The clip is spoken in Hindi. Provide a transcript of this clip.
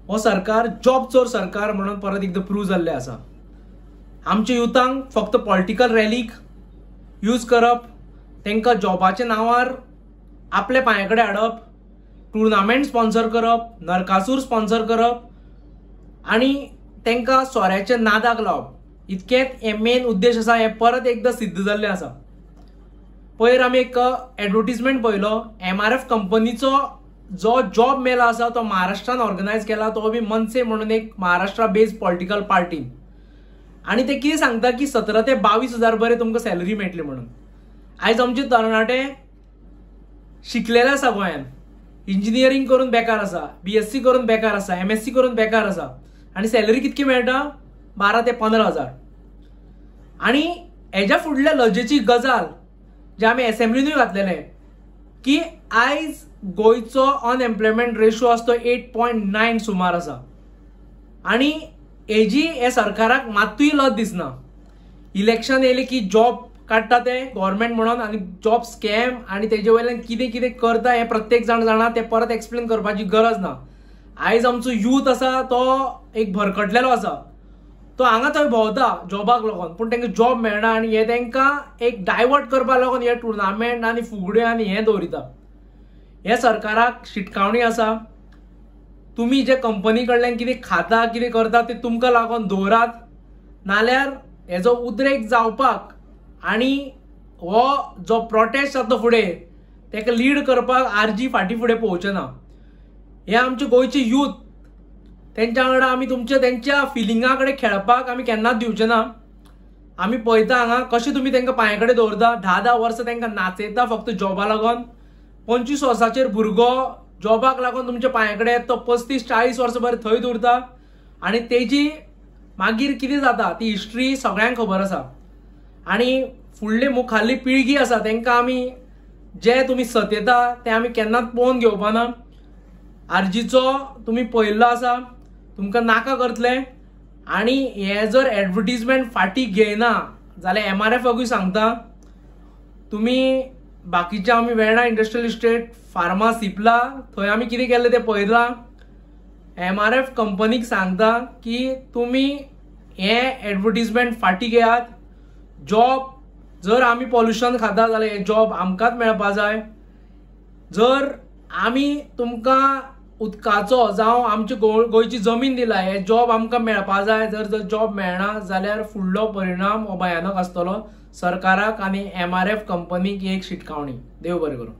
हो सरकार जॉब चोर सरकार म्हणून परत एकदा प्रूव्ह जाल्ले आसा। आमच्या युथांक फक्त पॉलिटिकल रॅलीक यूज करप, तांकां जॉबाच्या नांवार आपले पांया कडेन हाडप, टुर्नामेंट स्पॉन्सर करप, नरकासूर स्पॉन्सर करप आनी तांकां सोऱ्याच्या नादाक लावप, इतकेंच हे मेन उद्देश आसा। हे परत एकदा सिद्ध जाल्लें आसा। पयर आमी एक एडवर्टिजमेंट पळयलो, MRF कंपनीचो जो जॉब मेला आसा तो महाराष्ट्रान ऑर्गनायज केला, तो बी मनसे म्हणून एक महाराष्ट्रा बेस्ड पॉलिटिकल पार्टी। आणि ते कितें सांगता की 17 ते 22 हजार बरे तुमकां सॅलरी मेळटली म्हणून। आयज आमचे तरणाटे शिकलेले आसा, गोंयांत इंजिनियरींग करून बेकार आसा, BSc करून बेकार आसा, MSc करून बेकार आसा आणि सॅलरी कितकी मेळटा? 12 ते 15 हजार। आणि हेज्या फुडल्या लजेची गजाल जे आमी असेंब्लीनूय घातलेले की आयज गोंयचो अनएम्प्लॉयमेंट रेशो आसा तो 8.9 सुमार आसा आणि हेजी हे सरकाराक मात्तूय लज दिसना। इलेक्शन येयले की जॉब काडटा ते गव्हर्मेंट म्हणून आणि जॉब स्कॅम आणि तेजे वयल्यान कितें कितें करता हे प्रत्येक जाण जाणा, ते परत एक्सप्लेन करपाची गरज ना। आयज आमचो यूथ आसा तो एक भरकटलेलो आसा, तो हांगा थंय भोंवता जॉबाक लागून, पूण तांकां जॉब मेळना आणि हे तांकां एक डायवर्ट करपा लागून हे टुर्नामेंट आनी फुगड्यो आनी हें दवरिता। हे सरकाराक शिटकावणी आसा। तुम्ही जे कंपनी कडल्यान कितें खाता कितें करता ते तुमकां लागून दवरात, नाल्यार हेजो उद्रेक जावपाक आणि हो जो प्रोटेस्ट जाता फुडें तेका लीड करपाक RG फाटीं फुडें पोवचे ना। हे आमचे गोंयचे यूथ, तेंच्या वांगडा आमी तेंच्या फिलिंगा कडेन खेळपाक आमी केन्नाच दिवचे ना। आमी पळयता हांगा कशें तुमी तांकां पांया कडेन दवरता, 10-10 वर्सां तांकां नाचयता फक्त जॉबा लागून। 25 वर्साचेर भुरगो जॉबाक लागून तुमच्या पांया कडेन तो 35-40 वर्सां बरें थंय दवरता आणि तेजी मागीर कितें जाता ती हिस्ट्री सगळ्यांक खबर आसा। आणि फुडली मुखाल्ली पिळगी आसा तांकां आमी जे तुमी सतयता ते आमी केन्नाच पळोवन घेवपाना। RGचो तुमी पळयल्लो आसा, तुमकां नाका करतले आणि हे जर एडवर्टिजमेंट फाटीं घेयना जाल्यार MRFकूय सांगता, तुमी बाकीचे आमी Verna industrial estate, pharma, Cipla थंय आमी कितें केलें तें पळयलां। MRF कंपनीक सांगता की तुमी हे एडवर्टिजमेंट फाटीं घेयात। जॉब जर आमी पॉल्युशन खाता जाल्यार हे जॉब आमकांच मेळपा जाय। जर आमी तुमकां उदकाचो जावं आमची गोंयची जमीन दिला, हे जॉब आमकां मेळपा जाय। जर जॉब मेळना जाल्यार फुडलो परिणाम हो भयानक आसतलो। सरकाराक आनी MRF कंपनीक एक शिटकावणी। देव बरें करूं।